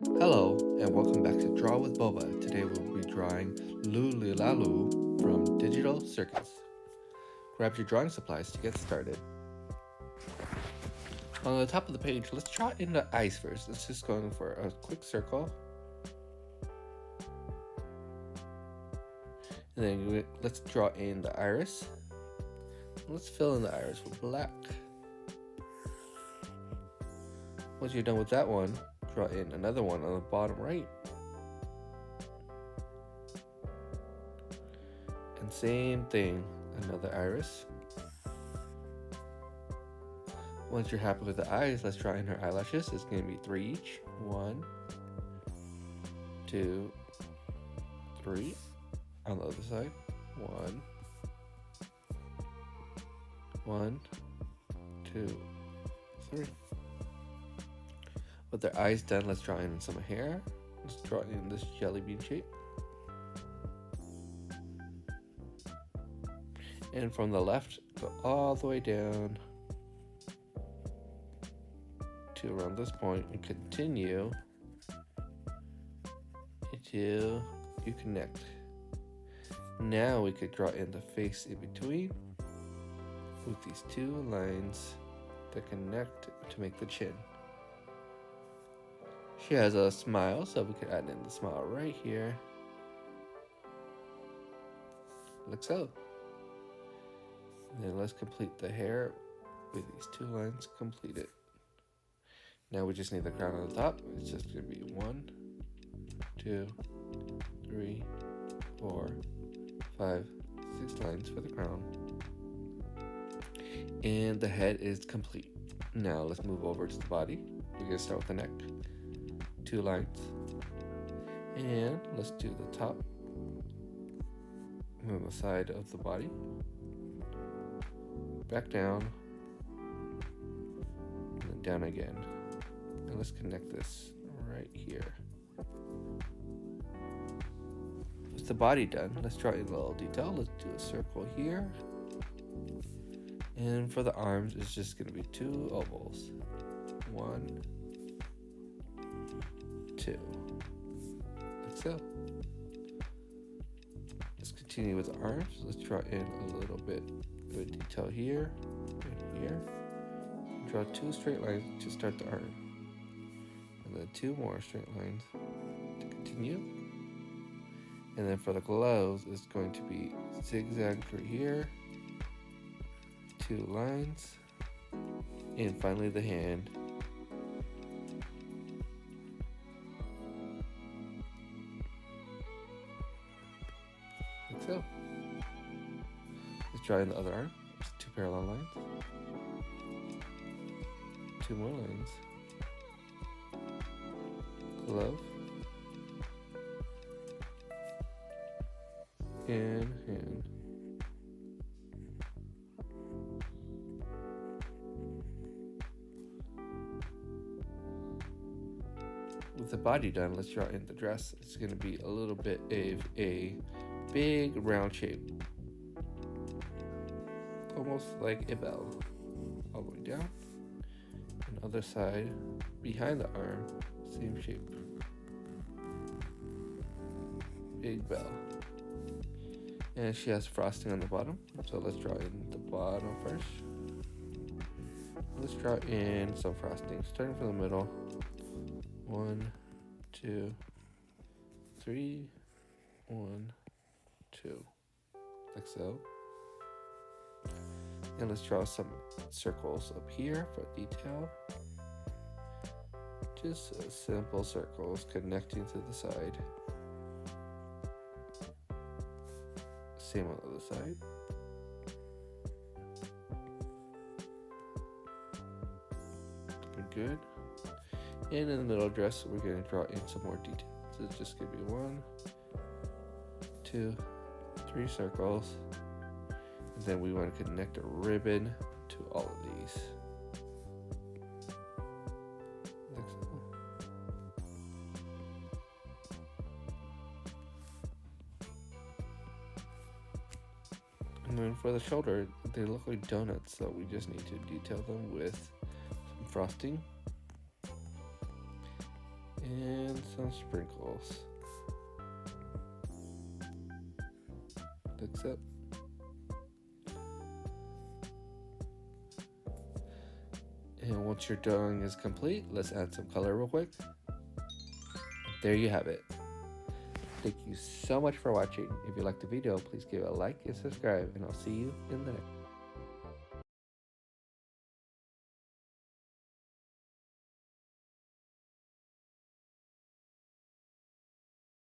Hello, and welcome back to Draw with Boba. Today we'll be drawing Loolilalu from Digital Circus. Grab your drawing supplies to get started. On the top of the page, let's draw in the eyes first. Let's just go in for a quick circle. And then let's draw in the iris. Let's fill in the iris with black. Once you're done with that one, draw in another one on the bottom right. And same thing, another iris. Once you're happy with the eyes, let's draw in her eyelashes. It's going to be 3 each. 1, 2, 3. On the other side. 1, 1, 2, 3. With their eyes done, let's draw in some hair. Let's draw in this jelly bean shape. And from the left, go all the way down to around this point and continue until you connect. Now we could draw in the face in between with these 2 lines that connect to make the chin. She has a smile, so we could add in the smile right here, like so. And then let's complete the hair with these 2 lines completed. Now we just need the crown on the top. It's just going to be 1, 2, 3, 4, 5, 6 lines for the crown. And the head is complete. Now let's move over to the body. We're going to start with the neck. 2 lines. And let's do the top and then the side of the body. Back down. And then down again. And let's connect this right here. With the body done, let's draw in a little detail. Let's do a circle here. And for the arms, it's just going to be 2 ovals. 1, 2. Like so. Let's continue with the arms. Let's draw in a little bit of a detail here and here. Draw 2 straight lines to start the arm. And then 2 more straight lines to continue. And then for the gloves, it's going to be zigzag through here. 2 lines. And finally the hand. Like so. Let's draw in the other arm. It's 2 parallel lines. 2 more lines. Glove. And hand. With the body done, let's draw in the dress. It's going to be a little bit of a big round shape. Almost like a bell. All the way down. And other side, behind the arm, same shape. Big bell. And she has frosting on the bottom. So let's draw in the bottom first. Let's draw in some frosting, starting from the middle. 1, 2, 3, 1, 2, like so. And let's draw some circles up here for detail. Just simple circles connecting to the side. Same on the other side. Looking good. And in the middle dress, we're going to draw in some more details. So it's just going to be 1, 2, 3 circles. And then we want to connect a ribbon to all of these. Like so. And then for the shoulder, they look like donuts, so we just need to detail them with some frosting. And and some sprinkles. Mix up. And once your drawing is complete, let's add some color real quick. There you have it. Thank you so much for watching. If you liked the video, please give it a like and subscribe, and I'll see you in the next.